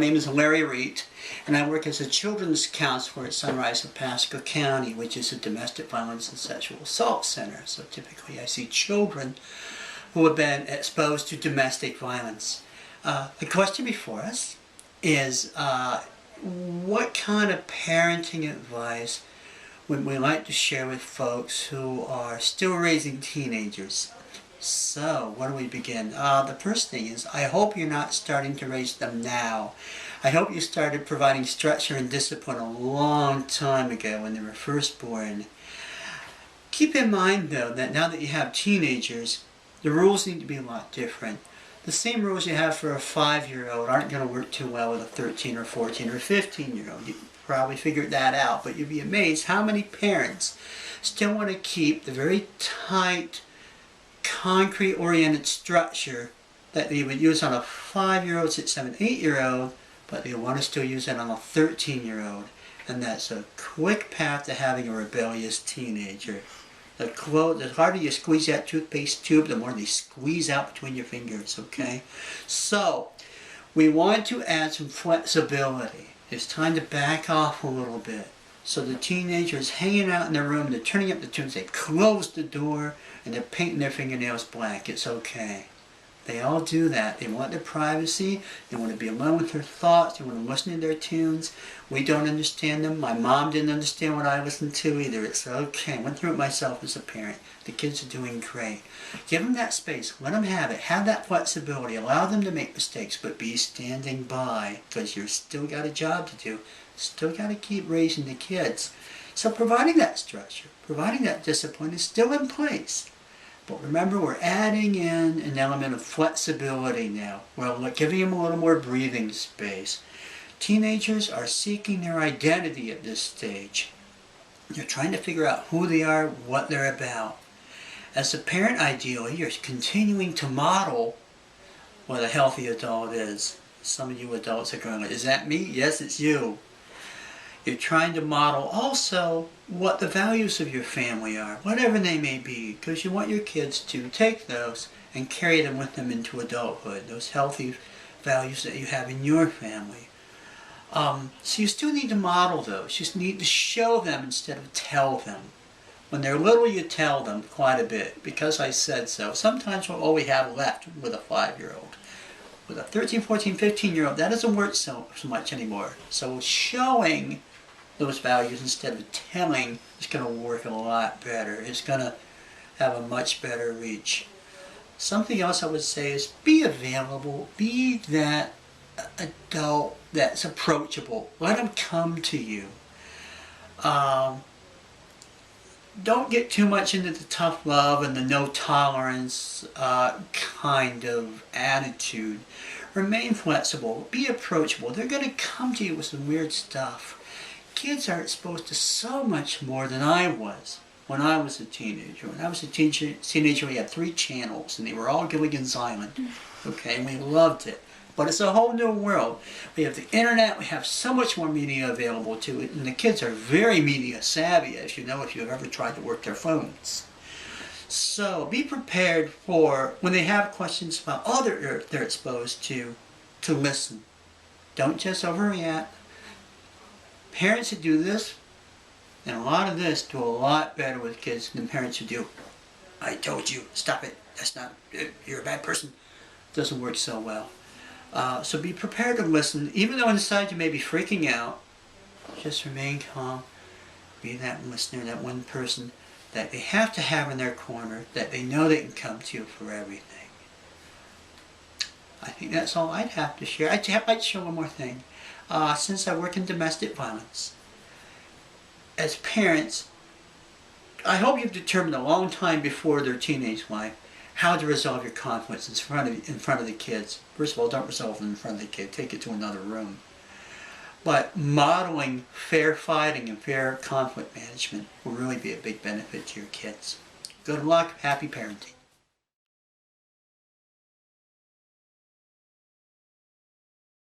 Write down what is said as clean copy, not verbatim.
name is Larry Reidt, and I work as a children's counselor at Sunrise of Pasco County, which is a domestic violence and sexual assault center. So typically I see children who have been exposed to domestic violence. The question before us is what kind of parenting advice would we like to share with folks who are still raising teenagers? So, where do we begin? The first thing is, I hope you're not starting to raise them now. I hope you started providing structure and discipline a long time ago when they were first born. Keep in mind, though, that now that you have teenagers, the rules need to be a lot different. The same rules you have for a 5-year-old aren't going to work too well with a 13 or 14 or 15-year-old. You probably figured that out, but you'd be amazed how many parents still want to keep the very tight, concrete-oriented structure that they would use on a 5-year-old, 6, 7, 8-year-old, but they want to still use it on a 13-year-old. And that's a quick path to having a rebellious teenager. The harder you squeeze that toothpaste tube, the more they squeeze out between your fingers, okay? So, we want to add some flexibility. It's time to back off a little bit. So the teenager is hanging out in their room, they're turning up the tunes, they close the door, and they're painting their fingernails black. It's okay. They all do that. They want their privacy, they want to be alone with their thoughts, they want to listen to their tunes. We don't understand them. My mom didn't understand what I listened to either. It's okay. I went through it myself as a parent. The kids are doing great. Give them that space. Let them have it. Have that flexibility. Allow them to make mistakes, but be standing by, because you've still got a job to do. Still got to keep raising the kids. So providing that structure, providing that discipline is still in place. But remember, we're adding in an element of flexibility now. We're giving them a little more breathing space. Teenagers are seeking their identity at this stage. They're trying to figure out who they are, what they're about. As a parent, ideally, you're continuing to model what a healthy adult is. Some of you adults are going, is that me? Yes, it's you. You're trying to model also what the values of your family are, whatever they may be, because you want your kids to take those and carry them with them into adulthood, those healthy values that you have in your family. So you still need to model those. You just need to show them instead of tell them. When they're little, you tell them quite a bit, because I said so. Sometimes we're all we have left with a 5-year-old. With a 13, 14, 15-year-old, that doesn't work so much anymore. So showing those values instead of telling is going to work a lot better. It's going to have a much better reach. Something else I would say is be available. Be that adult that's approachable. Let them come to you. Don't get too much into the tough love and the no tolerance kind of attitude. Remain flexible. Be approachable. They're going to come to you with some weird stuff. Kids are exposed to so much more than I was when I was a teenager. When I was a teenager, we had 3 channels, and they were all Gilligan's Island. Okay, and we loved it. But it's a whole new world. We have the internet, we have so much more media available to it, and the kids are very media savvy, as you know, if you've ever tried to work their phones. So be prepared for, when they have questions about all they're exposed to listen. Don't just overreact. Parents who do this, and a lot of this, do a lot better with kids than parents who do, I told you, stop it, that's not, you're a bad person. Doesn't work so well. So be prepared to listen, even though inside you may be freaking out. Just remain calm. Be that listener, that one person that they have to have in their corner, that they know they can come to you for everything. I think that's all I'd have to share. I'd like to share one more thing. Since I work in domestic violence, as parents, I hope you've determined a long time before their teenage life how to resolve your conflicts in front of the kids. First of all, don't resolve them in front of the kid. Take it to another room. But modeling fair fighting and fair conflict management will really be a big benefit to your kids. Good luck. Happy parenting.